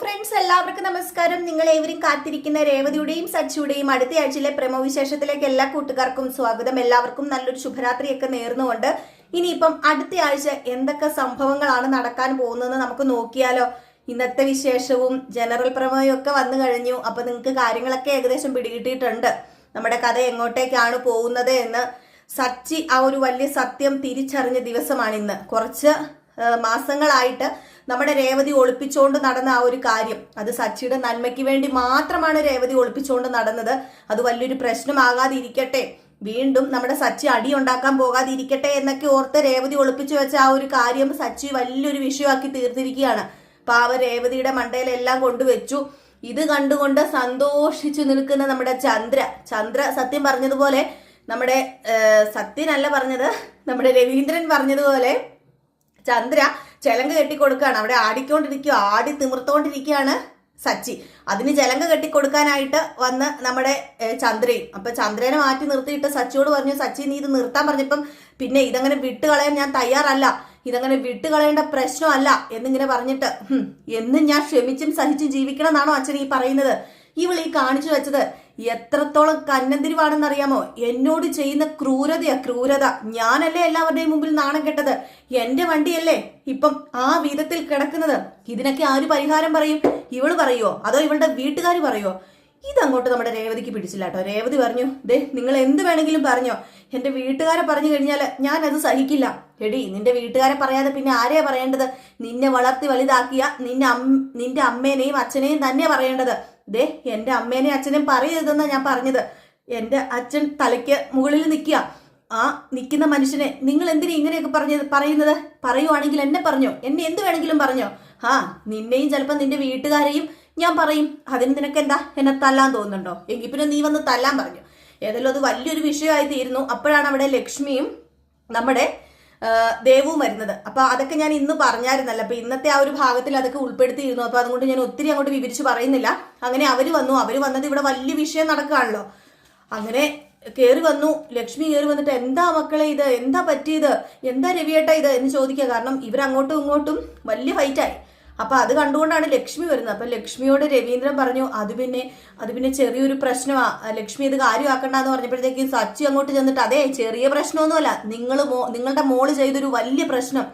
Friends, എല്ലാവർക്കും നമസ്കാരം. നിങ്ങൾ ഏവരും കാത്തിരിക്കുന്ന രേവതിയുടെയും സച്ചിയുടെയും അടുത്ത ആഴ്ചയിലെ പ്രമോ വിശേഷത്തിലേക്ക് എല്ലാ കൂട്ടുകാർക്കും സ്വാഗതം. എല്ലാവർക്കും നല്ലൊരു ശുഭരാത്രിയൊക്കെ നേർന്നുകൊണ്ട് ഇനിയിപ്പം അടുത്ത ആഴ്ച എന്തൊക്കെ സംഭവങ്ങളാണ് നടക്കാൻ പോകുന്നതെന്ന് നമുക്ക് നോക്കിയാലോ. ഇന്നത്തെ വിശേഷവും ജനറൽ പ്രമോയും ഒക്കെ വന്നു കഴിഞ്ഞു. അപ്പൊ നിങ്ങൾക്ക് കാര്യങ്ങളൊക്കെ ഏകദേശം പിടികിട്ടിയിട്ടുണ്ട്. നമ്മുടെ കഥ എങ്ങോട്ടേക്കാണ് പോകുന്നത് എന്ന് സച്ചി ആ ഒരു വലിയ സത്യം തിരിച്ചറിഞ്ഞ ദിവസമാണ് ഇന്ന്. കുറച്ച് മാസങ്ങളായിട്ട് നമ്മുടെ രേവതി ഒളിപ്പിച്ചുകൊണ്ട് നടന്ന ആ ഒരു കാര്യം, അത് സച്ചിയുടെ നന്മയ്ക്ക് വേണ്ടി മാത്രമാണ് രേവതി ഒളിപ്പിച്ചുകൊണ്ട് നടന്നത്. അത് വലിയൊരു പ്രശ്നമാകാതിരിക്കട്ടെ, വീണ്ടും നമ്മുടെ സച്ചി അടി ഉണ്ടാക്കാൻ പോകാതിരിക്കട്ടെ എന്നൊക്കെ ഓർത്ത് രേവതി ഒളിപ്പിച്ചു വെച്ച ആ ഒരു കാര്യം സച്ചി വലിയൊരു വിഷയമാക്കി തീർത്തിരിക്കുകയാണ്. പാവ രേവതിയുടെ മണ്ടയിലെല്ലാം കൊണ്ടുവച്ചു. ഇത് കണ്ടുകൊണ്ട് സന്തോഷിച്ചു നിൽക്കുന്ന നമ്മുടെ ചന്ദ്ര സത്യം പറഞ്ഞതുപോലെ, നമ്മുടെ സത്യനല്ല പറഞ്ഞത്, നമ്മുടെ രവീന്ദ്രൻ പറഞ്ഞതുപോലെ ചന്ദ്ര ചെലങ്ക കെട്ടിക്കൊടുക്കുകയാണ്. അവിടെ ആടി തിമിർത്തോണ്ടിരിക്കുകയാണ് സച്ചി. അതിന് ചെലങ്ക കെട്ടിക്കൊടുക്കാനായിട്ട് വന്ന് നമ്മുടെ ചന്ദ്രയും. അപ്പൊ ചന്ദ്രനെ മാറ്റി നിർത്തിയിട്ട് സച്ചിയോട് പറഞ്ഞു, സച്ചി നീ ഇത് നിർത്താൻ പറഞ്ഞപ്പം പിന്നെ ഇതങ്ങനെ വിട്ടുകളയാൻ ഞാൻ തയ്യാറല്ല, ഇതങ്ങനെ വിട്ടുകളയേണ്ട പ്രശ്നമല്ല എന്നിങ്ങനെ പറഞ്ഞിട്ട് എന്നും ഞാൻ ക്ഷമിച്ചും സഹിച്ചും ജീവിക്കണം എന്നാണോ അച്ഛൻ ഈ പറയുന്നത്? ഇവൾ ഈ കാണിച്ചു വെച്ചത് എത്രത്തോളം കന്നന്തിരിവാണെന്നറിയാമോ? എന്നോട് ചെയ്യുന്ന ക്രൂരത. ഞാനല്ലേ എല്ലാവരുടെയും മുമ്പിൽ നാണം കെട്ടത്? എന്റെ വണ്ടിയല്ലേ ഇപ്പം ആ വിധത്തിൽ കിടക്കുന്നത്? ഇതിനൊക്കെ ആര് പരിഹാരം പറയും? ഇവള് പറയുവോ അതോ ഇവളുടെ വീട്ടുകാർ പറയുവോ? ഇതങ്ങോട്ട് നമ്മുടെ രേവതിക്ക് പിടിച്ചില്ല കേട്ടോ. രേവതി പറഞ്ഞു, ദേ നിങ്ങൾ എന്ത് വേണമെങ്കിലും പറഞ്ഞോ, എന്റെ വീട്ടുകാരെ പറഞ്ഞു കഴിഞ്ഞാൽ ഞാൻ അത് സഹിക്കില്ല. എടി, നിന്റെ വീട്ടുകാരെ പറയാതെ പിന്നെ ആരെയാ പറയേണ്ടത്? നിന്നെ വളർത്തി വലുതാക്കിയ നിന്റെ അമ്മേനെയും അച്ഛനെയും തന്നെ പറയേണ്ടത്. ദേ, എന്റെ അമ്മേനെയും അച്ഛനെയും പറയരുതെന്നാ ഞാൻ പറഞ്ഞത്. എന്റെ അച്ഛൻ തലയ്ക്ക് മുകളിൽ നിൽക്കുക. ആ നിൽക്കുന്ന മനുഷ്യനെ നിങ്ങൾ എന്തിനാ ഇങ്ങനെയൊക്കെ പറയുന്നത്? പറയുവാണെങ്കിൽ എന്നെ പറഞ്ഞോ, എന്നെ എന്ത് വേണമെങ്കിലും പറഞ്ഞോ. നിന്നെയും ചിലപ്പോൾ നിന്റെ വീട്ടുകാരെയും ഞാൻ പറയും. അതിന് നിനക്കെന്താ, എന്നെ തല്ലാൻ തോന്നുന്നുണ്ടോ? എങ്കിൽ പിന്നെ നീ വന്ന് തല്ലാൻ പറഞ്ഞു. ഏതായാലും അത് വലിയൊരു വിഷയമായി തീരുന്നു. അപ്പോഴാണ് അവിടെ ലക്ഷ്മിയും നമ്മുടെ ദേവും വരുന്നത്. അപ്പൊ അതൊക്കെ ഞാൻ ഇന്ന് പറഞ്ഞായിരുന്നല്ലോ. അപ്പൊ ഇന്നത്തെ ആ ഒരു ഭാഗത്തിൽ അതൊക്കെ ഉൾപ്പെടുത്തിയിരുന്നു. അപ്പൊ അതുകൊണ്ട് ഞാൻ ഒത്തിരി അങ്ങോട്ട് വിവരിച്ച് പറയുന്നില്ല. അങ്ങനെ അവര് വന്നത് ഇവിടെ വലിയ വിഷയം നടക്കുകയാണല്ലോ. അങ്ങനെ കയറി വന്നു, ലക്ഷ്മി കയറി വന്നിട്ട്, എന്താ മക്കളെ ഇത്, എന്താ പറ്റിയത്, എന്താ രവിയേട്ട ഇത് എന്ന് ചോദിക്കുക. കാരണം ഇവരങ്ങോട്ടും ഇങ്ങോട്ടും വലിയ ഫൈറ്റായി. അപ്പൊ അത് കണ്ടുകൊണ്ടാണ് ലക്ഷ്മി വരുന്നത്. അപ്പൊ ലക്ഷ്മിയോട് രവീന്ദ്രൻ പറഞ്ഞു, അത് പിന്നെ ചെറിയൊരു പ്രശ്നമാ ലക്ഷ്മി, ഇത് കാര്യമാക്കണ്ടെന്ന് പറഞ്ഞപ്പോഴത്തേക്കും സച്ചി അങ്ങോട്ട് ചെന്നിട്ട്, അതെ ചെറിയ പ്രശ്നമൊന്നുമല്ല, നിങ്ങളുടെ മോള് ചെയ്തൊരു വലിയ പ്രശ്നം.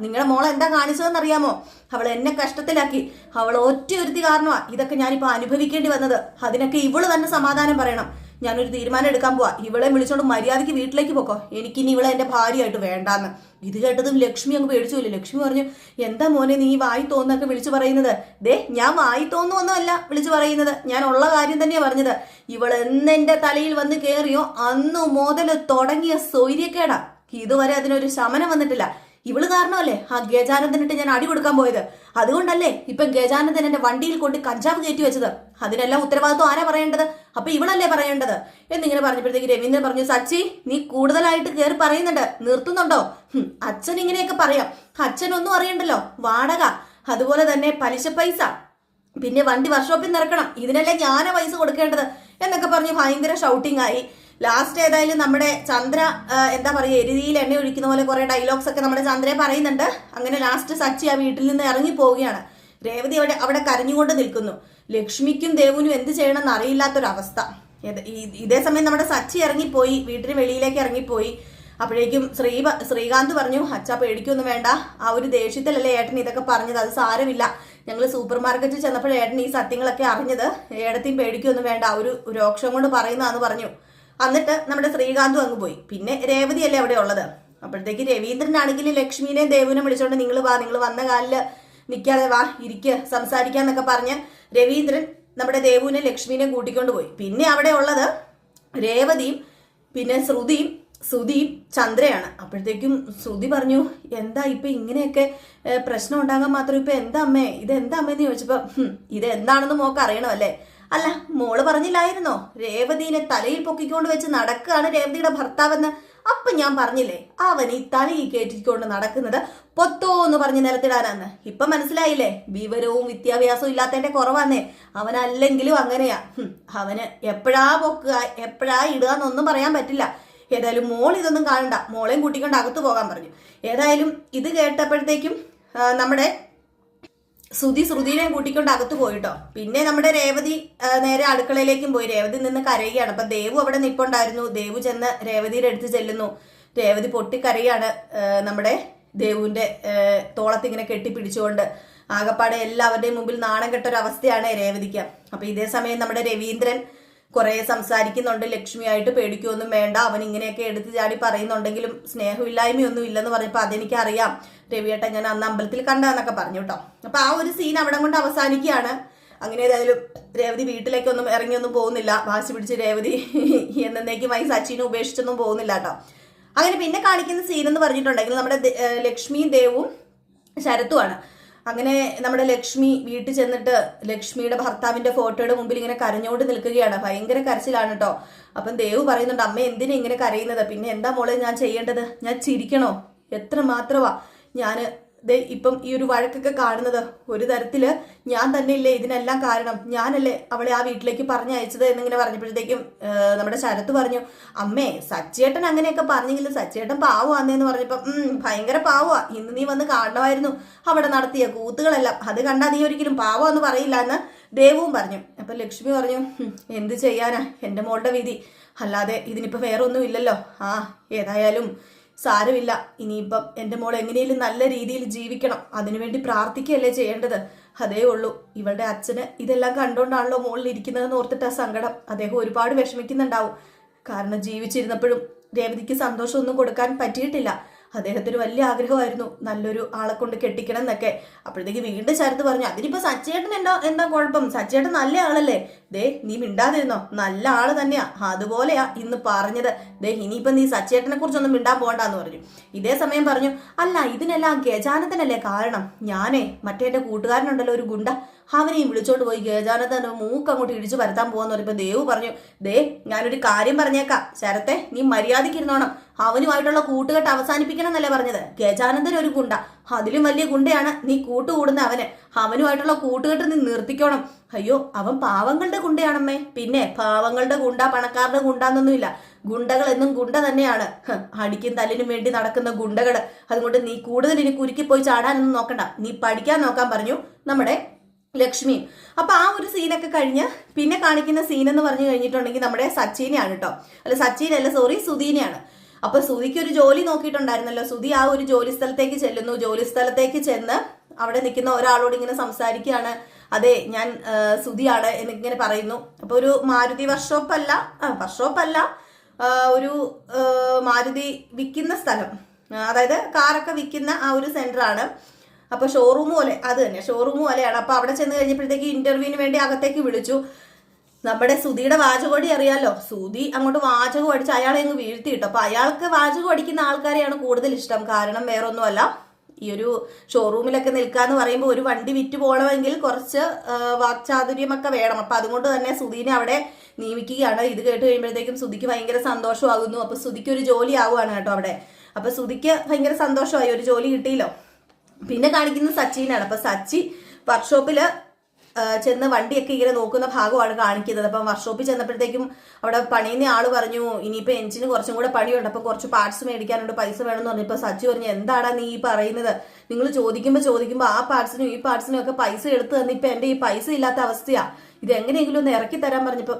നിങ്ങളുടെ മോളെ എന്താ കാണിച്ചതെന്നറിയാമോ? അവൾ എന്നെ കഷ്ടത്തിലാക്കി. അവൾ ഒറ്റയൊരുത്തി കാരണമാ ഇതൊക്കെ ഞാനിപ്പോ അനുഭവിക്കേണ്ടി വന്നത്. അതിനൊക്കെ ഇവള് തന്നെ സമാധാനം പറയണം. ഞാനൊരു തീരുമാനം എടുക്കാൻ പോവാ. ഇവളെ വിളിച്ചോണ്ട് മര്യാദയ്ക്ക് വീട്ടിലേക്ക് പോക്കോ, എനിക്കിനി ഇവളെ എന്റെ ഭാര്യയായിട്ട് വേണ്ടാന്ന്. ഇത് കേട്ടതും ലക്ഷ്മി അങ്ങ് പേടിച്ചില്ല. ലക്ഷ്മി പറഞ്ഞു, എന്താ മോനെ നീ വായി തോന്നൊക്കെ വിളിച്ചു പറയുന്നത്? ദേ, ഞാൻ വായി തോന്നുവൊന്നുമല്ല വിളിച്ചു പറയുന്നത്, ഞാൻ ഉള്ള കാര്യം തന്നെയാ പറഞ്ഞത്. ഇവൾ എന്നെന്റെ തലയിൽ വന്ന് കയറിയോ അന്നു മുതൽ തുടങ്ങിയ സ്വൈര്യക്കേടാ. ഇതുവരെ അതിനൊരു ശമനം വന്നിട്ടില്ല. ഇവള് കാരണമല്ലേ ആ ഗജാനന്ദനിട്ട് ഞാൻ അടി കൊടുക്കാൻ പോയത്. അതുകൊണ്ടല്ലേ ഇപ്പൊ ഗജാനന്ദൻ എന്റെ വണ്ടിയിൽ കൊണ്ട് കഞ്ചാവ് കയറ്റി വെച്ചത്. അതിനെല്ലാം ഉത്തരവാദിത്വം ആരാ പറയേണ്ടത്? അപ്പൊ ഇവളല്ലേ പറയേണ്ടത് എന്നിങ്ങനെ പറഞ്ഞപ്പോഴത്തേക്ക് രവീന്ദ്രൻ പറഞ്ഞു, സച്ചി നീ കൂടുതലായിട്ട് കയറി പറയുന്നുണ്ട്, നിർത്തുന്നുണ്ടോ? അച്ഛൻ ഇങ്ങനെയൊക്കെ പറയാം, അച്ഛനൊന്നും അറിയണ്ടല്ലോ. വാടക, അതുപോലെ തന്നെ പലിശ പൈസ, പിന്നെ വണ്ടി വർക്ക്ഷോപ്പിൽ നിറക്കണം, ഇതിനല്ലേ ഞാനാ പൈസ കൊടുക്കേണ്ടത് എന്നൊക്കെ പറഞ്ഞ് ഭയങ്കര ഷൗട്ടിംഗ് ആയി. ലാസ്റ്റ് ഏതായാലും നമ്മുടെ ചന്ദ്ര എന്താ പറയുക, എരുതിയിൽ എണ്ണ ഒഴിക്കുന്ന പോലെ കുറെ ഡയലോഗ്സ് ഒക്കെ നമ്മുടെ ചന്ദ്രയെ പറയുന്നുണ്ട്. അങ്ങനെ ലാസ്റ്റ് സച്ചി ആ വീട്ടിൽ നിന്ന് ഇറങ്ങി പോവുകയാണ്. രേവതി അവിടെ കരഞ്ഞുകൊണ്ട് നിൽക്കുന്നു. ലക്ഷ്മിക്കും ദേവുനും എന്ത് ചെയ്യണമെന്ന് അറിയില്ലാത്തൊരവസ്ഥ. ഇതേ സമയം നമ്മുടെ സച്ചി ഇറങ്ങിപ്പോയി, വീട്ടിന് വെളിയിലേക്ക് ഇറങ്ങിപ്പോയി. അപ്പോഴേക്കും ശ്രീകാന്ത് പറഞ്ഞു, അച്ഛാ പേടിക്കൊന്നും വേണ്ട, ആ ഒരു ദേഷ്യത്തിലല്ലേ ഏട്ടൻ ഇതൊക്കെ പറഞ്ഞത്, അത് സാരമില്ല. ഞങ്ങൾ സൂപ്പർ മാർക്കറ്റിൽ ചെന്നപ്പോൾ ഏട്ടൻ ഈ സത്യങ്ങളൊക്കെ അറിഞ്ഞത്, ഏടത്തെയും പേടിക്കൊന്നും വേണ്ട, ഒരു രോക്ഷം കൊണ്ട് പറയുന്നതാന്ന് പറഞ്ഞു. എന്നിട്ട് നമ്മുടെ ശ്രീകാന്തും അങ്ങ് പോയി. പിന്നെ രേവതിയല്ലേ അവിടെ ഉള്ളത്. അപ്പോഴത്തേക്ക് രവീന്ദ്രനാണെങ്കിൽ ലക്ഷ്മിനെയും ദേവുവിനെ വിളിച്ചോണ്ട്, നിങ്ങൾ വന്ന കാലില് നിൽക്കാതെ വാ, ഇരിക്കുക, സംസാരിക്കാന്നൊക്കെ പറഞ്ഞ് രവീന്ദ്രൻ നമ്മുടെ ദേവുവിനെ ലക്ഷ്മിനെയും കൂട്ടിക്കൊണ്ട് പോയി. പിന്നെ അവിടെ ഉള്ളത് രേവതിയും പിന്നെ ശ്രുതിയും ചന്ദ്രയാണ്. അപ്പോഴത്തേക്കും ശ്രുതി പറഞ്ഞു, എന്താ ഇപ്പൊ ഇങ്ങനെയൊക്കെ പ്രശ്നം ഉണ്ടാകാൻ മാത്രം ഇപ്പൊ എന്താ അമ്മേ, ഇത് എന്താ അമ്മേന്ന് ചോദിച്ചപ്പോ, ഇത് എന്താണെന്ന് മോക്ക് അറിയണമല്ലേ? അല്ല, മോള് പറഞ്ഞില്ലായിരുന്നോ രേവതിനെ തലയിൽ പൊക്കിക്കൊണ്ട് വെച്ച് നടക്കുകയാണ് രേവതിയുടെ ഭർത്താവെന്ന്? അപ്പൊ ഞാൻ പറഞ്ഞില്ലേ, അവൻ ഈ തലയിൽ കയറ്റിക്കൊണ്ട് നടക്കുന്നത് പൊത്തോന്ന് പറഞ്ഞ് നിലത്തിടാനാന്ന്. ഇപ്പൊ മനസ്സിലായില്ലേ? വിവരവും വിദ്യാഭ്യാസവും ഇല്ലാത്തതിന്റെ കുറവാന്നേ. അവനല്ലെങ്കിലും അങ്ങനെയാ. അവന് എപ്പോഴാ പൊക്കുക എപ്പോഴാ ഇടുക എന്നൊന്നും പറയാൻ പറ്റില്ല. ഏതായാലും മോൾ ഇതൊന്നും കാണണ്ട, മോളെയും കൂട്ടിക്കൊണ്ട് അകത്ത് പോകാൻ പറഞ്ഞു. ഏതായാലും ഇത് കേട്ടപ്പോഴത്തേക്കും നമ്മുടെ ശ്രുതിനെ കൂട്ടിക്കൊണ്ട് അകത്ത് പോയിട്ടോ. പിന്നെ നമ്മുടെ രേവതി നേരെ അടുക്കളയിലേക്കും പോയി. രേവതി നിന്ന് കരയുകയാണ്. അപ്പൊ ദേവു അവിടെ നിപ്പുണ്ടായിരുന്നു. ദേവു ചെന്ന് രേവതിയുടെ അടുത്ത് ചെല്ലുന്നു. രേവതി പൊട്ടിക്കരയാണ്. നമ്മുടെ ദേവുവിന്റെ തോളത്തിങ്ങനെ കെട്ടിപ്പിടിച്ചുകൊണ്ട് ആകപ്പാടെ എല്ലാവരുടെയും മുമ്പിൽ നാണം കെട്ടൊരവസ്ഥയാണ് രേവതിക്ക്. അപ്പൊ ഇതേ സമയം നമ്മുടെ രവീന്ദ്രൻ കുറെ സംസാരിക്കുന്നുണ്ട്. ലക്ഷ്മിയായിട്ട് പേടിക്കൊന്നും വേണ്ട, അവൻ ഇങ്ങനെയൊക്കെ എടുത്തു ചാടി പറയുന്നുണ്ടെങ്കിലും സ്നേഹമില്ലായ്മയൊന്നും ഇല്ലെന്ന് പറഞ്ഞപ്പോ അതെനിക്കറിയാം രവിയേട്ട, ഞാൻ അന്ന് അമ്പലത്തിൽ കണ്ടെന്നൊക്കെ പറഞ്ഞു കേട്ടോ. അപ്പൊ ആ ഒരു സീൻ അവിടെ കൊണ്ട് അവസാനിക്കുകയാണ്. അങ്ങനെ ഏതായാലും രേവതി വീട്ടിലേക്കൊന്നും ഇറങ്ങിയൊന്നും പോകുന്നില്ല. വാശി പിടിച്ച് രേവതി എന്നേക്കുമായി സച്ചിനെ ഉപേക്ഷിച്ചൊന്നും പോകുന്നില്ല കേട്ടോ. അങ്ങനെ പിന്നെ കാണിക്കുന്ന സീൻ എന്ന് പറഞ്ഞിട്ടുണ്ടെങ്കിൽ നമ്മുടെ ലക്ഷ്മിയും ദേവും ശരത്തുമാണ്. അങ്ങനെ നമ്മുടെ ലക്ഷ്മി വീട്ടിൽ ചെന്നിട്ട് ലക്ഷ്മിയുടെ ഭർത്താവിന്റെ ഫോട്ടോയുടെ മുമ്പിൽ ഇങ്ങനെ കരഞ്ഞോണ്ട് നിൽക്കുകയാണ്. ഭയങ്കര കരച്ചിലാണ് കേട്ടോ. അപ്പം ദേവ് പറയുന്നുണ്ട്, അമ്മ എന്തിനാ ഇങ്ങനെ കരയുന്നത്? പിന്നെ എന്താ മോളെ ഞാൻ ചെയ്യേണ്ടത്? ഞാൻ ചിരിക്കണോ? എത്ര മാത്രമാ ഞാന് ഇപ്പം ഈ ഒരു വഴക്കൊക്കെ കാണുന്നത്? ഒരു തരത്തില് ഞാൻ തന്നെയല്ലേ ഇതിനെല്ലാം കാരണം, ഞാനല്ലേ അവളെ ആ വീട്ടിലേക്ക് പറഞ്ഞയച്ചത് എന്നിങ്ങനെ പറഞ്ഞപ്പോഴത്തേക്കും നമ്മുടെ ശരത്ത് പറഞ്ഞു, അമ്മേ സച്ചേട്ടൻ അങ്ങനെയൊക്കെ പറഞ്ഞെങ്കിലും സച്ചേട്ടൻ പാവമാന്നേന്ന് പറഞ്ഞപ്പോ ഭയങ്കര പാവമാ, ഇന്ന് നീ വന്ന് കാണണമായിരുന്നു അവിടെ നടത്തിയ കൂത്തുകളെല്ലാം, അത് കണ്ടാ നീ ഒരിക്കലും പാവമെന്ന് പറയില്ല എന്ന് ദേവും പറഞ്ഞു. അപ്പൊ ലക്ഷ്മി പറഞ്ഞു, എന്ത് ചെയ്യാനാ എന്റെ മോളുടെ വിധി, അല്ലാതെ ഇതിനിപ്പോ വേറെ ഒന്നും ഇല്ലല്ലോ. ഏതായാലും സാരമില്ല, ഇനിയിപ്പം എൻ്റെ മോൾ എങ്ങനെയും നല്ല രീതിയിൽ ജീവിക്കണം, അതിനുവേണ്ടി പ്രാർത്ഥിക്കുകയല്ലേ ചെയ്യേണ്ടത്. അതേ ഉള്ളൂ. ഇവളുടെ അച്ഛന് ഇതെല്ലാം കണ്ടോണ്ടാണല്ലോ മോളിൽ ഇരിക്കുന്നതെന്ന് ഓർത്തിട്ട് ആ സങ്കടം. അദ്ദേഹം ഒരുപാട് വിഷമിക്കുന്നുണ്ടാവും. കാരണം ജീവിച്ചിരുന്നപ്പോഴും രേവതിക്ക് സന്തോഷമൊന്നും കൊടുക്കാൻ പറ്റിയിട്ടില്ല. അദ്ദേഹത്തിന് വലിയ ആഗ്രഹമായിരുന്നു നല്ലൊരു ആളെ കൊണ്ട് കെട്ടിക്കണം എന്നൊക്കെ. അപ്പോഴത്തേക്ക് വീണ്ടും ശരത്ത് പറഞ്ഞു, അതിനിപ്പോ സച്ചേട്ടൻ എന്താ കുഴപ്പം? സച്ചേട്ടൻ നല്ല ആളല്ലേ? ദേ നീ മിണ്ടാതിരുന്നോ, നല്ല ആള് തന്നെയാ, അതുപോലെയാ ഇന്ന് പറഞ്ഞത്. ദേ ഇനിയിപ്പൊ നീ സച്ചേട്ടനെ കുറിച്ചൊന്നും മിണ്ടാൻ പോകണ്ടെന്ന് പറഞ്ഞു. ഇതേ സമയം പറഞ്ഞു, അല്ല ഇതിനെല്ലാം ഗജാനത്തനല്ലേ കാരണം? ഞാനേ മറ്റേ എന്റെ കൂട്ടുകാരനുണ്ടല്ലോ ഒരു ഗുണ്ട, അവനെയും വിളിച്ചോണ്ട് പോയി ഗജാനത്തന്റെ മൂക്ക് അങ്ങോട്ട് ഇടിച്ചു പരത്താൻ പോവാന്ന് പറയുമ്പോ ദേവ് പറഞ്ഞു, ദേ ഞാനൊരു കാര്യം പറഞ്ഞേക്കാം ശരത്തെ, നീ മര്യാദയ്ക്ക് ഇരുന്നോണം, അവനുമായിട്ടുള്ള കൂട്ടുകെട്ട് അവസാനിപ്പിക്കണം എന്നല്ലേ പറഞ്ഞത്? ഗജാനന്ദൻ ഒരു ഗുണ്ട, അതിലും വലിയ ഗുണ്ടയാണ് നീ കൂട്ടുകൂടുന്ന അവനുമായിട്ടുള്ള കൂട്ടുകെട്ട് നീ നിർത്തിക്കോണം. അയ്യോ അവൻ പാവങ്ങളുടെ ഗുണ്ടയാണമ്മേ. പിന്നെ പാവങ്ങളുടെ ഗുണ്ട പണക്കാരുടെ ഗുണ്ടാന്നൊന്നുമില്ല, ഗുണ്ടകൾ എന്നും ഗുണ്ട തന്നെയാണ്. അടിക്കും തല്ലിനും വേണ്ടി നടക്കുന്ന ഗുണ്ടകള്. അതുകൊണ്ട് നീ കൂടുതൽ ഇനി കുരുക്കി പോയി ചാടാനൊന്നും നോക്കണ്ട, നീ പഠിക്കാൻ നോക്കാൻ പറഞ്ഞു നമ്മുടെ ലക്ഷ്മിയും. അപ്പൊ ആ ഒരു സീനൊക്കെ കഴിഞ്ഞ് പിന്നെ കാണിക്കുന്ന സീൻ എന്ന് പറഞ്ഞു കഴിഞ്ഞിട്ടുണ്ടെങ്കിൽ നമ്മുടെ സച്ചിനെയാണ് കേട്ടോ. അല്ല സച്ചിനല്ല, സോറി സുധീനെയാണ്. അപ്പൊ സുധിക്ക് ഒരു ജോലി നോക്കിയിട്ടുണ്ടായിരുന്നല്ലോ. സുധി ആ ഒരു ജോലി സ്ഥലത്തേക്ക് ചെല്ലുന്നു. ജോലി സ്ഥലത്തേക്ക് ചെന്ന് അവിടെ നിൽക്കുന്ന ഒരാളോട് ഇങ്ങനെ സംസാരിക്കുകയാണ്. അതെ ഞാൻ സുധിയാണ് എന്നിങ്ങനെ പറയുന്നു. അപ്പൊ ഒരു മാരുതി വർക്ക്ഷോപ്പല്ല ഒരു മാരുതി വിൽക്കുന്ന സ്ഥലം, അതായത് കാറൊക്കെ വിൽക്കുന്ന ആ ഒരു സെന്റർ ആണ്. അപ്പൊ ഷോറൂം പോലെ, അത് തന്നെ ഷോറൂം പോലെയാണ്. അപ്പൊ അവിടെ ചെന്ന് കഴിഞ്ഞപ്പോഴത്തേക്ക് ഇന്റർവ്യൂവിന് വേണ്ടി അകത്തേക്ക് വിളിച്ചു. നമ്മുടെ സുധിയുടെ വാചകോടി അറിയാലോ. സുധി അങ്ങോട്ട് വാചകം അടിച്ച് അയാളെ അങ്ങ് വീഴ്ത്തിയിട്ടു. അപ്പൊ അയാൾക്ക് വാചകം അടിക്കുന്ന ആൾക്കാരെയാണ് കൂടുതൽ ഇഷ്ടം. കാരണം വേറൊന്നുമല്ല, ഈ ഒരു ഷോറൂമിലൊക്കെ നിൽക്കാന്ന് പറയുമ്പോൾ ഒരു വണ്ടി വിറ്റ് പോകണമെങ്കിൽ കുറച്ച് വാക്ചാതുര്യമൊക്കെ വേണം. അപ്പൊ അതുകൊണ്ട് തന്നെ സുധീനെ അവിടെ നിയമിക്കുകയാണ്. ഇത് കേട്ട് കഴിയുമ്പോഴത്തേക്കും സുധിക്ക് ഭയങ്കര സന്തോഷമാകുന്നു. അപ്പൊ സുധിക്ക് ഒരു ജോലി ആവുകയാണ് കേട്ടോ അവിടെ. അപ്പൊ സുധിക്ക് ഭയങ്കര സന്തോഷമായി, ഒരു ജോലി കിട്ടിയല്ലോ. പിന്നെ കാണിക്കുന്നത് സച്ചിനാണ്. അപ്പൊ സച്ചി വർക്ക്ഷോപ്പില് ചെന്ന് വണ്ടിയൊക്കെ ഇങ്ങനെ നോക്കുന്ന ഭാഗമാണ് കാണിക്കുന്നത്. അപ്പം വർക്ക്ഷോപ്പിൽ ചെന്നപ്പോഴത്തേക്കും അവിടെ പണിയുന്ന ആള് പറഞ്ഞു, ഇനിയിപ്പോ എഞ്ചിന് കുറച്ചും കൂടെ പണിയുണ്ട്, അപ്പൊ കുറച്ച് പാർട്സ് മേടിക്കാനുണ്ട്, പൈസ വേണമെന്ന് പറഞ്ഞപ്പോ സച്ചി പറഞ്ഞു, എന്താടാ നീ ഈ പറയുന്നത്? നിങ്ങൾ ചോദിക്കുമ്പോ ആ പാർട്സിനും ഈ പാർട്സിനും ഒക്കെ പൈസ എടുത്തു തന്നെ ഇപ്പൊ എന്റെ ഈ പൈസ ഇല്ലാത്ത അവസ്ഥയാ, ഇത് എങ്ങനെയെങ്കിലും ഒന്ന് ഇറക്കി തരാൻ പറഞ്ഞപ്പോ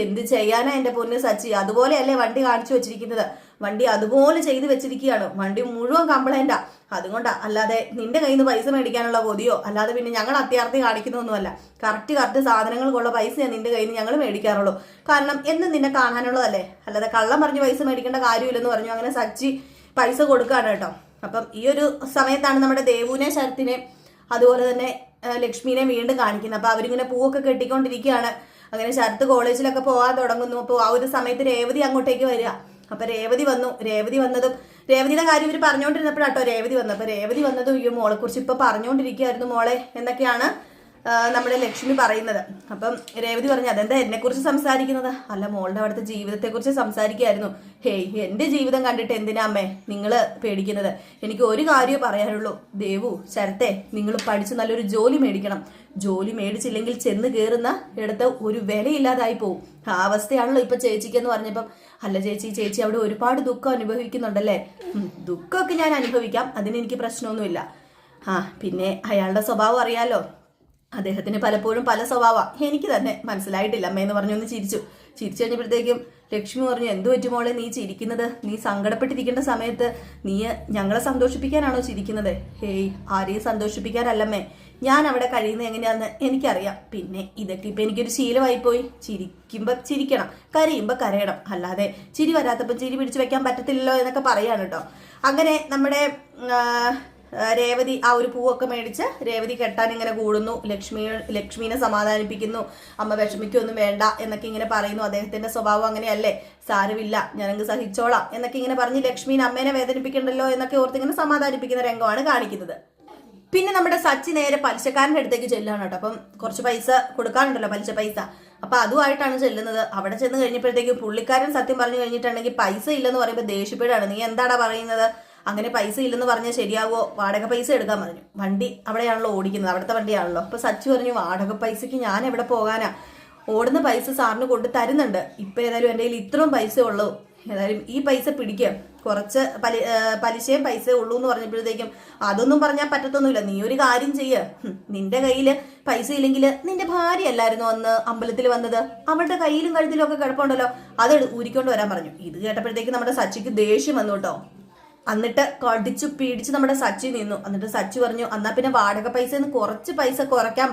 എന്ത് ചെയ്യാനാ എന്റെ പൊന്ന് സച്ചി, അതുപോലെയല്ലേ വണ്ടി കാണിച്ചു വെച്ചിരിക്കുന്നത്, വണ്ടി അതുപോലെ ചെയ്ത് വെച്ചിരിക്കുകയാണ്, വണ്ടി മുഴുവൻ കംപ്ലൈന്റാ, അതുകൊണ്ടാ, അല്ലാതെ നിന്റെ കയ്യിൽ നിന്ന് പൈസ മേടിക്കാനുള്ള കൊതിയോ അല്ലാതെ പിന്നെ ഞങ്ങൾ അത്യാർത്ഥി കാണിക്കുന്നൊന്നുമല്ല, കറക്റ്റ് സാധനങ്ങൾക്കുള്ള പൈസയാണ് നിന്റെ കയ്യിൽ നിന്ന് ഞങ്ങൾ മേടിക്കാറുള്ളൂ, കാരണം എന്നും നിന്നെ കാണാനുള്ളതല്ലേ, അല്ലാതെ കള്ളം പറഞ്ഞ് പൈസ മേടിക്കേണ്ട കാര്യമില്ലെന്ന് പറഞ്ഞു. അങ്ങനെ സച്ചി പൈസ കൊടുക്കുകയാണ് കേട്ടോ. അപ്പം ഈ ഒരു സമയത്താണ് നമ്മുടെ ദേവുവിനെ ശരത്തിനെ അതുപോലെ തന്നെ ലക്ഷ്മിനെ വീണ്ടും കാണിക്കുന്നത്. അപ്പൊ അവരിങ്ങനെ പൂവൊക്കെ കെട്ടിക്കൊണ്ടിരിക്കുകയാണ്. അങ്ങനെ ശരത്ത് കോളേജിലൊക്കെ പോകാൻ തുടങ്ങുന്നു. അപ്പോൾ ആ ഒരു സമയത്ത് രേവതി അങ്ങോട്ടേക്ക് വരിക. അപ്പൊ രേവതി വന്നതും രേവതിയുടെ കാര്യം ഇവർ പറഞ്ഞുകൊണ്ടിരുന്നപ്പോഴാട്ടോ രേവതി വന്നത്. അപ്പൊ രേവതി വന്നതും ഈ മോളെ കുറിച്ച് ഇപ്പൊ പറഞ്ഞുകൊണ്ടിരിക്കുകയായിരുന്നു മോളെ എന്നൊക്കെയാണ് നമ്മുടെ ലക്ഷ്മി പറയുന്നത്. അപ്പം രേവതി പറഞ്ഞു, അതെന്താ എന്നെ കുറിച്ച് സംസാരിക്കുന്നത്? അല്ല, മോളുടെ അവിടുത്തെ ജീവിതത്തെ കുറിച്ച് സംസാരിക്കുകയായിരുന്നു. ഹേയ്, എന്റെ ജീവിതം കണ്ടിട്ട് എന്തിനാ അമ്മേ നിങ്ങള് പേടിക്കുന്നത്? എനിക്ക് ഒരു കാര്യമേ പറയാനുള്ളൂ, ദേവു ശരത്തെ, നിങ്ങൾ പഠിച്ച് നല്ലൊരു ജോലി മേടിക്കണം. ജോലി മേടിച്ചില്ലെങ്കിൽ ചെന്ന് കയറുന്ന ഇടത്ത് ഒരു വിലയില്ലാതായി പോവും. ആ അവസ്ഥയാണല്ലോ ഇപ്പൊ ചേച്ചിക്കെന്ന് പറഞ്ഞപ്പം, അല്ല ചേച്ചി അവിടെ ഒരുപാട് ദുഃഖം അനുഭവിക്കുന്നുണ്ടല്ലേ? ദുഃഖമൊക്കെ ഞാൻ അനുഭവിക്കാം, അതിനെനിക്ക് പ്രശ്നമൊന്നുമില്ല. പിന്നെ അയാളുടെ സ്വഭാവം അറിയാലോ, അദ്ദേഹത്തിന് പലപ്പോഴും പല സ്വഭാവമാണ്. എനിക്ക് തന്നെ മനസ്സിലായിട്ടില്ല അമ്മയെന്ന് പറഞ്ഞൊന്ന് ചിരിച്ചു കഴിഞ്ഞപ്പോഴത്തേക്കും ലക്ഷ്മി പറഞ്ഞു, എന്തു പറ്റി മോളെ നീ ചിരിക്കുന്നത്? നീ സങ്കടപ്പെട്ടിരിക്കേണ്ട സമയത്ത് നീ ഞങ്ങളെ സന്തോഷിപ്പിക്കാനാണോ ചിരിക്കുന്നത്? ഹേയ്, ആരെയും സന്തോഷിപ്പിക്കാനല്ലമ്മേ, ഞാൻ അവിടെ കഴിയുന്നത് എങ്ങനെയാണെന്ന് എനിക്കറിയാം. പിന്നെ ഇതൊക്കെ ഇപ്പം എനിക്കൊരു ശീലമായിപ്പോയി. ചിരിക്കുമ്പോൾ ചിരിക്കണം, കരയുമ്പോൾ കരയണം, അല്ലാതെ ചിരി വരാത്തപ്പോൾ ചിരി പിടിച്ചു വെക്കാൻ പറ്റത്തില്ലല്ലോ എന്നൊക്കെ പറയാണ് കേട്ടോ. അങ്ങനെ നമ്മുടെ രേവതി ആ ഒരു പൂവൊക്കെ മേടിച്ച് രേവതി കെട്ടാൻ ഇങ്ങനെ കൂടുന്നു. ലക്ഷ്മീനെ സമാധാനിപ്പിക്കുന്നു. അമ്മ വിഷമിക്കൊന്നും വേണ്ട എന്നൊക്കെ ഇങ്ങനെ പറയുന്നു. അദ്ദേഹത്തിന്റെ സ്വഭാവം അങ്ങനെയല്ലേ, സാരമില്ല, ഞാനങ്ങ് സഹിച്ചോളാം എന്നൊക്കെ ഇങ്ങനെ പറഞ്ഞ് ലക്ഷ്മീനെ അമ്മേനെ വേദനിപ്പിക്കണ്ടല്ലോ എന്നൊക്കെ ഓർത്ത് ഇങ്ങനെ സമാധാനിപ്പിക്കുന്ന രംഗമാണ് കാണിക്കുന്നത്. പിന്നെ നമ്മുടെ സച്ചി നേരെ പലിശക്കാരൻ്റെ അടുത്തേക്ക് ചെല്ലാണ് കേട്ടോ. അപ്പം കുറച്ച് പൈസ കൊടുക്കാനുണ്ടല്ലോ, പലിശ പൈസ. അപ്പൊ അതുമായിട്ടാണ് ചെല്ലുന്നത്. അവിടെ ചെന്ന് കഴിഞ്ഞപ്പോഴത്തേക്കും പുള്ളിക്കാരൻ സത്യം പറഞ്ഞു കഴിഞ്ഞിട്ടുണ്ടെങ്കിൽ പൈസ ഇല്ലെന്ന് പറയുമ്പോൾ ദേഷ്യപ്പെടുകയാണ്. നീ എന്താടാ പറയുന്നത്? അങ്ങനെ പൈസ ഇല്ലെന്ന് പറഞ്ഞാൽ ശരിയാവോ? വാടക പൈസ എടുക്കാൻ പറഞ്ഞു. വണ്ടി അവിടെയാണല്ലോ ഓടിക്കുന്നത്, അവിടുത്തെ വണ്ടിയാണല്ലോ. അപ്പൊ സച്ചി പറഞ്ഞു, വാടക പൈസക്ക് ഞാൻ എവിടെ പോകാനാ? ഓടുന്ന പൈസ സാറിന് കൊണ്ട് തരുന്നുണ്ട്. ഇപ്പൊ ഏതായാലും എൻ്റെ കയ്യിൽ ഇത്രയും പൈസ ഉള്ളൂ, ഏതായാലും ഈ പൈസ പിടിക്കുക, കുറച്ച് പലിശയും പൈസ ഉള്ളൂ എന്ന് പറഞ്ഞപ്പോഴത്തേക്കും അതൊന്നും പറഞ്ഞാൽ പറ്റത്തൊന്നുമില്ല, നീ ഒരു കാര്യം ചെയ്യ്, നിന്റെ കയ്യിൽ പൈസ ഇല്ലെങ്കിൽ നിന്റെ ഭാര്യ അല്ലായിരുന്നു അന്ന് അമ്പലത്തിൽ വന്നത്, അവളുടെ കയ്യിലും കഴുത്തിലും ഒക്കെ കിടപ്പുണ്ടല്ലോ, അത് ഊരിക്കൊണ്ട് വരാൻ പറഞ്ഞു. ഇത് കേട്ടപ്പോഴത്തേക്കും നമ്മുടെ സച്ചിക്ക് ദേഷ്യം വന്നു കേട്ടോ. എന്നിട്ട് കടിച്ചു പീഡിച്ച് നമ്മുടെ സച്ചി നിന്നു. എന്നിട്ട് സച്ചി പറഞ്ഞു, എന്നാ പിന്നെ വാടക പൈസ കുറച്ച് പൈസ കുറയ്ക്കാൻ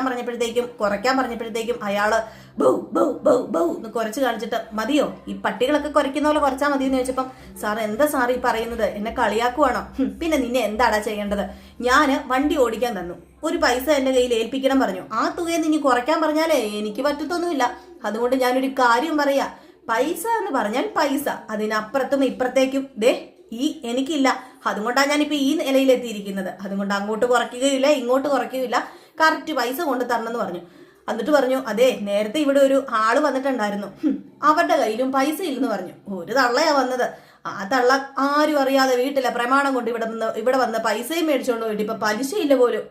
പറഞ്ഞപ്പോഴത്തേക്കും അയാള് ബൗ ബൗ ബൗ ബൗ എന്ന് കുറച്ച് കാണിച്ചിട്ട്, മതിയോ ഈ പട്ടികളൊക്കെ കുറയ്ക്കുന്ന പോലെ കുറച്ചാൽ മതി എന്ന് ചോദിച്ചപ്പം, സാർ എന്താ സാർ ഈ പറയുന്നത്? എന്നെ കളിയാക്കുവാണോ? പിന്നെ നിന്നെ എന്താടാ ചെയ്യേണ്ടത്? ഞാൻ വണ്ടി ഓടിക്കാൻ തന്നു, ഒരു പൈസ എന്റെ കയ്യിൽ ഏൽപ്പിക്കണം പറഞ്ഞു. ആ തുകയെ നീ കുറയ്ക്കാൻ പറഞ്ഞാലേ എനിക്ക് പറ്റത്തൊന്നുമില്ല. അതുകൊണ്ട് ഞാനൊരു കാര്യം പറയാ, പൈസ എന്ന് പറഞ്ഞാൽ പൈസ, അതിനപ്പുറത്തും ഇപ്പുറത്തേക്കും എനിക്കില്ല. അതുകൊണ്ടാണ് ഞാനിപ്പോ ഈ നിലയിലെത്തിയിരിക്കുന്നത്. അതുകൊണ്ട് അങ്ങോട്ട് കുറയ്ക്കുകയില്ല, ഇങ്ങോട്ട് കുറയ്ക്കുകയില്ല, കറക്റ്റ് പൈസ കൊണ്ട് തരണം എന്ന് പറഞ്ഞു. എന്നിട്ട് പറഞ്ഞു, അതെ നേരത്തെ ഇവിടെ ഒരു ആള് വന്നിട്ടുണ്ടായിരുന്നു, അവരുടെ കയ്യിലും പൈസ ഇല്ലെന്ന് പറഞ്ഞു. ഒരു തള്ളയാ വന്നത്. ആ തള്ള ആരും അറിയാതെ വീട്ടിലെ പ്രമാണം കൊണ്ട് ഇവിടെ വന്ന് പൈസയും മേടിച്ചോണ്ട് പോയിട്ട് ഇപ്പൊ പലിശയില്ല പോലും.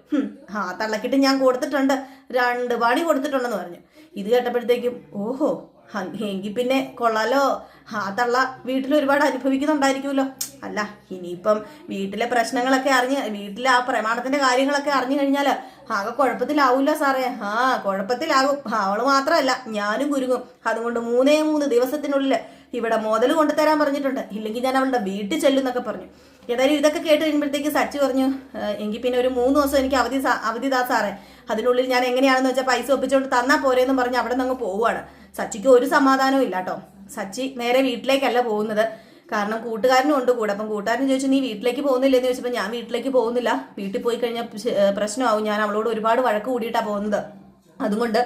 ആ തള്ളക്കിട്ട് ഞാൻ കൊടുത്തിട്ടുണ്ട്, 2 പണി കൊടുത്തിട്ടുണ്ടെന്ന് പറഞ്ഞു. ഇത് കേട്ടപ്പോഴത്തേക്കും ഓഹോ, എങ്കിൽ പിന്നെ കൊള്ളാലോ, ആ തള്ള വീട്ടിൽ ഒരുപാട് അനുഭവിക്കുന്നുണ്ടായിരിക്കുമല്ലോ. അല്ല ഇനിയിപ്പം വീട്ടിലെ പ്രശ്നങ്ങളൊക്കെ വീട്ടിലെ ആ പ്രമാണത്തിന്റെ കാര്യങ്ങളൊക്കെ അറിഞ്ഞു കഴിഞ്ഞാൽ ആകെ കുഴപ്പത്തിലാവൂല്ലോ സാറേ. കുഴപ്പത്തിലാകും. അവള് മാത്രമല്ല ഞാനും കുരുങ്ങും. അതുകൊണ്ട് 3 ദിവസത്തിനുള്ളിൽ ഇവിടെ മുതൽ കൊണ്ടുതരാൻ പറഞ്ഞിട്ടുണ്ട്, ഇല്ലെങ്കിൽ ഞാൻ അവളുടെ വീട്ടിൽ ചെല്ലുന്നൊക്കെ പറഞ്ഞു. ഏതായാലും ഇതൊക്കെ കേട്ട് കഴിയുമ്പോഴത്തേക്ക് സച്ചി പറഞ്ഞു, എങ്കിൽ പിന്നെ ഒരു 3 ദിവസം എനിക്ക് അവധി താ സാറേ, അതിനുള്ളിൽ ഞാൻ എങ്ങനെയാണെന്ന് വെച്ചാൽ പൈസ ഒപ്പിച്ചുകൊണ്ട് തന്നാ പോരേന്ന് പറഞ്ഞ് അവിടെ നിന്ന് അങ്ങ് പോവുകയാണ്. സച്ചിക്ക് ഒരു സമാധാനവും ഇല്ല കേട്ടോ. സച്ചി നേരെ വീട്ടിലേക്കല്ല പോകുന്നത്, കാരണം കൂട്ടുകാരനും ഉണ്ട് കൂടെ. അപ്പം കൂട്ടുകാരൻ ചോദിച്ചു, നീ വീട്ടിലേക്ക് പോകുന്നില്ലെന്ന് ചോദിച്ചപ്പോൾ ഞാൻ വീട്ടിലേക്ക് പോകുന്നില്ല, വീട്ടിൽ പോയി കഴിഞ്ഞാൽ പ്രശ്നമാവും, ഞാൻ അവളോട് ഒരുപാട് വഴക്ക് കൂടിയിട്ടാണ് പോകുന്നത്, അതുകൊണ്ട്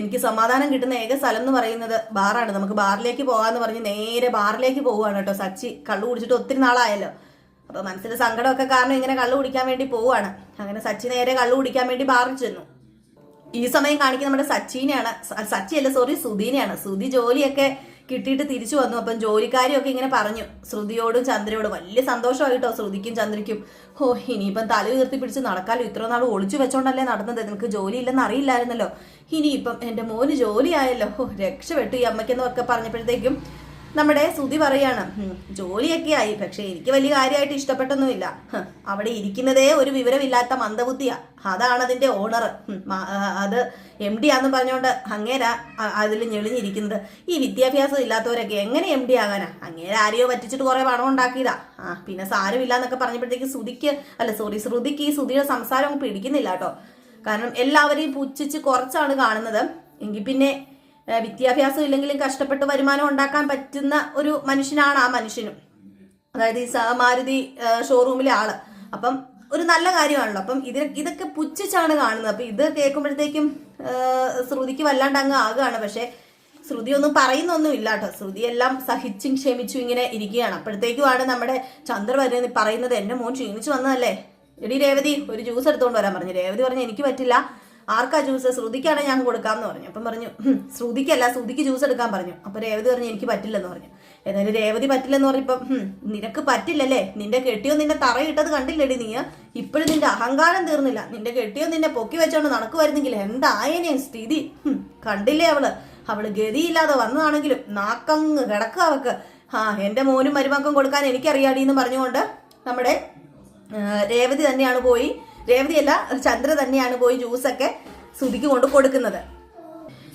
എനിക്ക് സമാധാനം കിട്ടുന്ന ഏക സ്ഥലം എന്ന് പറയുന്നത് ബാറാണ്, നമുക്ക് ബാറിലേക്ക് പോകാന്ന് പറഞ്ഞ് നേരെ ബാറിലേക്ക് പോവുകയാണ് കേട്ടോ. സച്ചി കള്ളു കുടിച്ചിട്ട് ഒത്തിരി നാളായല്ലോ, അപ്പൊ മനസ്സിൽ സങ്കടമൊക്കെ കാരണം ഇങ്ങനെ കള്ളു കുടിക്കാൻ വേണ്ടി പോവുകയാണ്. അങ്ങനെ സച്ചി നേരെ കള്ളു കുടിക്കാൻ വേണ്ടി ബാറിൽ ചെന്നു. ഈ സമയം കാണിക്കുന്ന നമ്മുടെ സുധീനെയാണ്. സുധി ജോലിയൊക്കെ കിട്ടിയിട്ട് തിരിച്ചു വന്നു. അപ്പം ജോലിക്കാരിയൊക്കെ ഇങ്ങനെ പറഞ്ഞു ശ്രുതിയോടും ചന്ദ്രയോടും. വലിയ സന്തോഷമായിട്ടോ ശ്രുതിക്കും ചന്ദ്രയ്ക്കും. ഇനിയിപ്പം തല ഉയർത്തി പിടിച്ച് നടക്കാലോ, ഇത്ര നാൾ ഒളിച്ചു വെച്ചോണ്ടല്ലേ നടന്നത്, നിനക്ക് ജോലി ഇല്ലെന്ന് അറിയില്ലായിരുന്നല്ലോ, ഇനിയിപ്പം എൻ്റെ മോന് ജോലിയായല്ലോ, രക്ഷപ്പെട്ടു ഈ അമ്മയ്ക്കെന്നൊക്കെ പറഞ്ഞപ്പോഴത്തേക്കും നമ്മുടെ സുധി പറയാണ്, ജോലിയൊക്കെ ആയി, പക്ഷെ എനിക്ക് വലിയ കാര്യമായിട്ട് ഇഷ്ടപ്പെട്ടൊന്നുമില്ല, അവിടെ ഇരിക്കുന്നതേ ഒരു വിവരമില്ലാത്ത മന്ദബുദ്ധിയാ, അതാണ് അതിന്റെ ഓണർ, അത് MD ആന്ന് പറഞ്ഞുകൊണ്ട് അങ്ങേരാ അതിൽ ഞെളിഞ്ഞിരിക്കുന്നത്. ഈ വിദ്യാഭ്യാസം ഇല്ലാത്തവരൊക്കെ എങ്ങനെ MD ആകാനാ? അങ്ങേരെ ആരെയോ പറ്റിച്ചിട്ട് കുറെ പണം ഉണ്ടാക്കിയതാ. പിന്നെ സാരമില്ല എന്നൊക്കെ പറഞ്ഞപ്പോഴത്തേക്ക് ശ്രുതിക്ക് ഈ സുധിയുടെ സംസാരം പിടിക്കുന്നില്ല കേട്ടോ. കാരണം എല്ലാവരെയും പുച്ഛിച്ച് കുറച്ചാണ് കാണുന്നത്. എങ്കിൽ പിന്നെ വിദ്യാഭ്യാസം ഇല്ലെങ്കിലും കഷ്ടപ്പെട്ട് വരുമാനം ഉണ്ടാക്കാൻ പറ്റുന്ന ഒരു മനുഷ്യനാണ് ആ മനുഷ്യനും, അതായത് ഈ മാരുതി ഷോറൂമിലെ ആള്. അപ്പം ഒരു നല്ല കാര്യമാണല്ലോ. അപ്പം ഇതൊക്കെ പുച്ഛിച്ചാണ് കാണുന്നത്. അപ്പൊ ഇത് കേൾക്കുമ്പോഴത്തേക്കും ശ്രുതിക്ക് വല്ലാണ്ട് അങ്ങ് ആകുകയാണ്. പക്ഷെ ശ്രുതി ഒന്നും പറയുന്നൊന്നും ഇല്ല കേട്ടോ. ശ്രുതി എല്ലാം സഹിച്ചും ക്ഷമിച്ചും ഇങ്ങനെ ഇരിക്കുകയാണ്. അപ്പോഴത്തേക്കുമാണ് നമ്മുടെ ചന്ദ്ര പറയുന്നത്, എന്റെ മോൻ ക്ഷീണിച്ചു വന്നതല്ലേ, എടി രേവതി ഒരു ജ്യൂസ് എടുത്തുകൊണ്ട് വരാൻ പറഞ്ഞു. രേവതി പറഞ്ഞു, എനിക്ക് പറ്റില്ല. ആർക്കാ ജ്യൂസ്? ശ്രുതിക്കാണ് ഞാൻ കൊടുക്കാമെന്ന് പറഞ്ഞു. അപ്പം പറഞ്ഞു, ശ്രുതിക്ക് ജ്യൂസ് എടുക്കാൻ പറഞ്ഞു. അപ്പൊ രേവതി പറഞ്ഞു, എനിക്ക് പറ്റില്ലെന്ന് പറഞ്ഞു. ഏതായാലും രേവതി പറ്റില്ലെന്ന് പറഞ്ഞപ്പം, നിനക്ക് പറ്റില്ലല്ലേ, നിന്റെ കെട്ടിയോ നിന്നെ തറയിട്ടത് കണ്ടില്ലടി നീ, ഇപ്പോഴും നിന്റെ അഹങ്കാരം തീർന്നില്ല, നിന്റെ കെട്ടിയോ നിന്നെ പൊക്കി വെച്ചോണ്ട് നടക്കുമായിരുന്നെങ്കിൽ എന്തായനെ സ്ഥിതി, കണ്ടില്ലേ അവള് ഗതിയില്ലാതെ വന്നതാണെങ്കിലും നാക്കങ്ങ് കിടക്കുക അവക്ക്. എന്റെ മോനും മരുമക്കം കൊടുക്കാൻ എനിക്കറിയാടി എന്ന് പറഞ്ഞുകൊണ്ട് നമ്മുടെ രേവതി തന്നെയാണ് പോയി, രേവതിയല്ല ചന്ദ്ര തന്നെയാണ് പോയി ജ്യൂസൊക്കെ ശ്രുതിക്ക് കൊണ്ട് കൊടുക്കുന്നത്.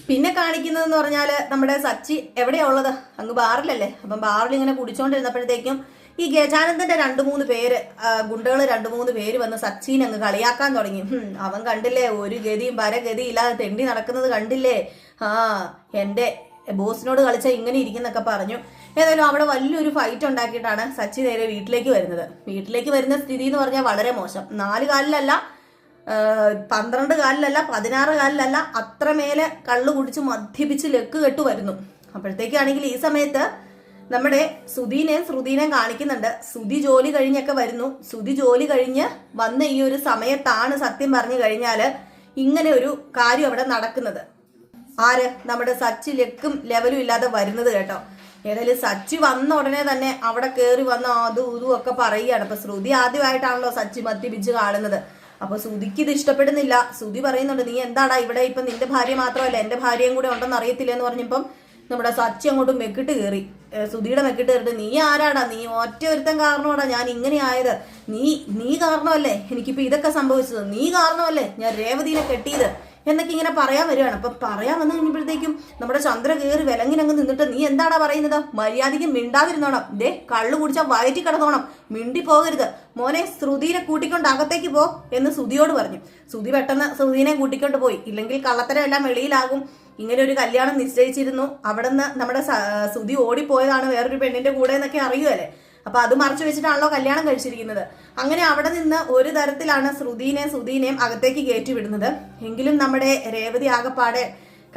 പിന്നെ കാണിക്കുന്നതെന്ന് പറഞ്ഞാൽ നമ്മുടെ സച്ചി എവിടെയാ ഉള്ളത്? അങ്ങ് ബാറിലല്ലേ. അപ്പം ബാറിൽ ഇങ്ങനെ കുടിച്ചോണ്ടിരുന്നപ്പോഴത്തേക്കും ഈ ഗജാനന്ദന്റെ 2-3 പേര് ഗുണ്ടകൾ 2-3 പേര് വന്ന് സച്ചിനെ അങ്ങ് കളിയാക്കാൻ തുടങ്ങി. അവൻ കണ്ടില്ലേ ഒരു ഗതിയും പരഗതി ഇല്ലാതെ തെണ്ടി നടക്കുന്നത് കണ്ടില്ലേ, എന്റെ ബോസിനോട് കളിച്ചാൽ ഇങ്ങനെ ഇരിക്കുന്നൊക്കെ പറഞ്ഞു. ഏതായാലും അവിടെ വലിയൊരു ഫൈറ്റ് ഉണ്ടാക്കിയിട്ടാണ് സച്ചി നേരെ വീട്ടിലേക്ക് വരുന്നത്. വീട്ടിലേക്ക് വരുന്ന സ്ഥിതി എന്ന് പറഞ്ഞാൽ വളരെ മോശം. 4 കാലിലല്ല, 12 കാലിലല്ല, 16 കാലിലല്ല, അത്രമേലെ കള്ളു കുടിച്ച് മദ്യപിച്ച് ലെക്ക് കെട്ടു വരുന്നു. അപ്പോഴത്തേക്കാണെങ്കിൽ ഈ സമയത്ത് നമ്മുടെ ശ്രുതിനെയും കാണിക്കുന്നുണ്ട്. ശ്രുതി ജോലി കഴിഞ്ഞൊക്കെ വരുന്നു. ശ്രുതി ജോലി കഴിഞ്ഞ് വന്ന ഈ ഒരു സമയത്താണ് സത്യം പറഞ്ഞു കഴിഞ്ഞാല് ഇങ്ങനെ ഒരു കാര്യം അവിടെ നടക്കുന്നത്. നമ്മുടെ സച്ചി ലെക്കും ലെവലും ഇല്ലാതെ വരുന്നത് കേട്ടോ. ഏതായാലും സച്ചി വന്ന ഉടനെ തന്നെ അവിടെ കയറി വന്ന് അതും ഇതും ഒക്കെ പറയുകയാണ്. അപ്പൊ ശ്രുതി ആദ്യമായിട്ടാണല്ലോ സച്ചി മദ്യപിച്ച് കാണുന്നത്. അപ്പൊ ശ്രുതിക്ക് ഇത് ഇഷ്ടപ്പെടുന്നില്ല. ശ്രുതി പറയുന്നുണ്ട്, നീ എന്താടാ ഇവിടെ, ഇപ്പൊ നിന്റെ ഭാര്യ മാത്രമല്ല എന്റെ ഭാര്യയും കൂടെ ഉണ്ടെന്ന് അറിയത്തില്ല എന്ന് പറഞ്ഞപ്പം നമ്മുടെ സച്ചി അങ്ങോട്ട് മെക്കിട്ട് കയറി. ശ്രുതിയുടെ മെക്കിട്ട് കയറിട്ട്, നീ ആരാടാ, നീ ഒറ്റ ഒരുത്തൻ കാരണമാടാ ഞാൻ ഇങ്ങനെ ആയത്, നീ കാരണമല്ലേ എനിക്കിപ്പോ ഇതൊക്കെ സംഭവിച്ചത്, നീ കാരണമല്ലേ ഞാൻ രേവതിനെ കെട്ടിയത് എന്നൊക്കെ ഇങ്ങനെ പറയാൻ വരികയാണ്. അപ്പൊ പറയാൻ വന്നു കഴിഞ്ഞപ്പോഴത്തേക്കും നമ്മുടെ ചന്ദ്ര കയറി വിലങ്ങിനങ്ങ് നിന്നിട്ട്, നീ എന്താടാ പറയുന്നത്, മര്യാദയ്ക്ക് മിണ്ടാതിരുന്നോണം, ദേ കള്ളു കുടിച്ചാൽ വയറ്റി കിടന്നോണം, മിണ്ടി പോകരുത്, മോനെ ശ്രുതിനെ കൂട്ടിക്കൊണ്ട് അകത്തേക്ക് പോ എന്ന് ശ്രുതിയോട് പറഞ്ഞു. ശ്രുതി പെട്ടെന്ന് ശ്രുതിനെ കൂട്ടിക്കൊണ്ട് പോയി. ഇല്ലെങ്കിൽ കള്ളത്തരം എല്ലാം വെളിയിലാകും. ഇങ്ങനെ ഒരു കല്യാണം നിശ്ചയിച്ചിരുന്നു, അവിടെ നിന്ന് നമ്മുടെ ശ്രുതി ഓടിപ്പോയതാണ് വേറൊരു പെണ്ണിന്റെ കൂടെ എന്നൊക്കെ അറിയുമല്ലേ. അപ്പൊ അത് മറച്ചു വെച്ചിട്ടാണല്ലോ കല്യാണം കഴിച്ചിരിക്കുന്നത്. അങ്ങനെ അവിടെ നിന്ന് ഒരു തരത്തിലാണ് ശ്രുതിനെയും അകത്തേക്ക് കയറ്റി വിടുന്നത്. എങ്കിലും നമ്മുടെ രേവതി ആകെപ്പാടെ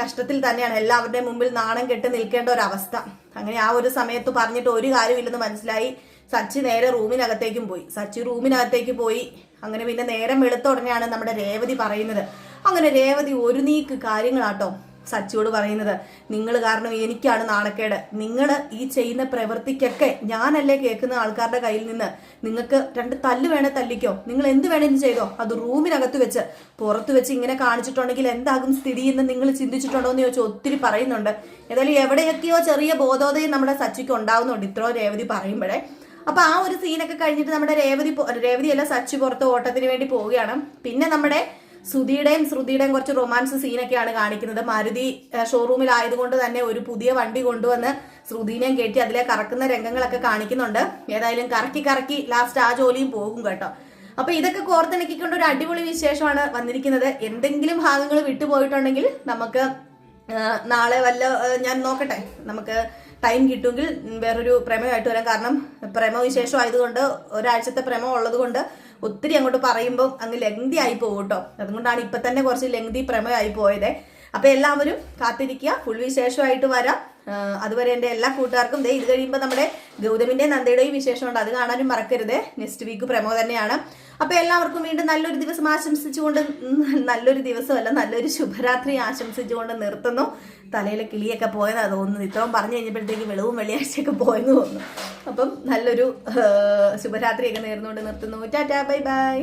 കഷ്ടത്തിൽ തന്നെയാണ്. എല്ലാവരുടെയും മുമ്പിൽ നാണം കെട്ട് നിൽക്കേണ്ട ഒരു അവസ്ഥ. അങ്ങനെ ആ ഒരു സമയത്ത് പറഞ്ഞിട്ട് ഒരു കാര്യമില്ലെന്ന് മനസ്സിലായി. സച്ചി നേരെ റൂമിനകത്തേക്ക് പോയി. അങ്ങനെ പിന്നെ നേരം വെളുത്ത ഉടനെയാണ് നമ്മുടെ രേവതി പറയുന്നത്. അങ്ങനെ രേവതി ഒരു നീക്ക് കാര്യങ്ങളാട്ടോ സച്ചിയോട് പറയുന്നത്. നിങ്ങൾ കാരണം എനിക്കാണ് നാണക്കേട്, നിങ്ങൾ ഈ ചെയ്യുന്ന പ്രവൃത്തിക്കൊക്കെ ഞാനല്ലേ കേൾക്കുന്ന ആൾക്കാരുടെ കയ്യിൽ നിന്ന്. നിങ്ങൾക്ക് 2 തല്ല് വേണേ തല്ലിക്കോ, നിങ്ങൾ എന്ത് വേണമെങ്കിലും ചെയ്തോ, അത് റൂമിനകത്ത് വെച്ച് പുറത്ത് വെച്ച് ഇങ്ങനെ കാണിച്ചിട്ടുണ്ടെങ്കിൽ എന്താകും സ്ഥിതി എന്ന് നിങ്ങൾ ചിന്തിച്ചിട്ടുണ്ടോ എന്ന് ചോദിച്ചാൽ ഒത്തിരി പറയുന്നുണ്ട്. ഏതായാലും എവിടെയൊക്കെയോ ചെറിയ ബോധോദയം നമ്മുടെ സച്ചിക്ക് ഉണ്ടാവുന്നുണ്ട് ഇത്രയോ രേവതി പറയുമ്പോഴേ. അപ്പൊ ആ ഒരു സീനൊക്കെ കഴിഞ്ഞിട്ട് നമ്മുടെ രേവതിയല്ല സച്ചി പുറത്ത് ഓട്ടത്തിന് വേണ്ടി പോവുകയാണ്. പിന്നെ നമ്മുടെ ശ്രുതിയുടെയും കുറച്ച് റൊമാൻസ് സീനൊക്കെയാണ് കാണിക്കുന്നത്. മാരുതി ഷോറൂമിലായതുകൊണ്ട് തന്നെ ഒരു പുതിയ വണ്ടി കൊണ്ടുവന്ന് ശ്രുതിനെയും കയറ്റി അതിലെ കറക്കുന്ന രംഗങ്ങളൊക്കെ കാണിക്കുന്നുണ്ട്. ഏതായാലും കറക്കി ലാസ്റ്റ് ആ ജോലിയും പോകും കേട്ടോ. അപ്പൊ ഇതൊക്കെ കോർത്തിണക്കിക്കൊണ്ട് ഒരു അടിപൊളി വിശേഷമാണ് വന്നിരിക്കുന്നത്. എന്തെങ്കിലും ഭാഗങ്ങൾ വിട്ടുപോയിട്ടുണ്ടെങ്കിൽ നമുക്ക് നാളെ ഞാൻ നോക്കട്ടെ, നമുക്ക് ടൈം കിട്ടുമെങ്കിൽ വേറൊരു പ്രമേയമായിട്ട് വരാം. കാരണം പ്രമോ വിശേഷം ആയതുകൊണ്ട്, ഒരാഴ്ചത്തെ പ്രമോ ഉള്ളത് കൊണ്ട് ഒത്തിരി അങ്ങോട്ട് പറയുമ്പോൾ അങ്ങ് ലെങ്തി ആയി പോകും കേട്ടോ. അതുകൊണ്ടാണ് ഇപ്പൊ തന്നെ കുറച്ച് ലെങ്തി പ്രമേയമായി പോയത്. അപ്പൊ എല്ലാവരും കാത്തിരിക്കുക, ഫുൾ വിശേഷമായിട്ട് വരാം. അതുവരെ എൻ്റെ എല്ലാ കൂട്ടുകാർക്കും ഇത് കഴിയുമ്പോൾ നമ്മുടെ ഗൗതമിന്റെ നന്ദയുടെയും വിശേഷമുണ്ട്, അത് കാണാനും മറക്കരുത്. നെക്സ്റ്റ് വീക്ക് പ്രമോ തന്നെയാണ്. അപ്പൊ എല്ലാവർക്കും വീണ്ടും നല്ലൊരു ദിവസം ആശംസിച്ചുകൊണ്ട്, നല്ലൊരു ശുഭരാത്രി ആശംസിച്ചുകൊണ്ട് നിർത്തുന്നു. തലയിലെ കിളിയൊക്കെ പോയെന്നാ തോന്നുന്നു. ഇത്രയും പറഞ്ഞു കഴിഞ്ഞപ്പോഴത്തേക്ക് വെളിവും വെള്ളിയാഴ്ചയൊക്കെ പോയെന്ന് തോന്നുന്നു. അപ്പം നല്ലൊരു ശുഭരാത്രിയൊക്കെ നേർന്നുകൊണ്ട് നിർത്തുന്നു. Tata, bye bye.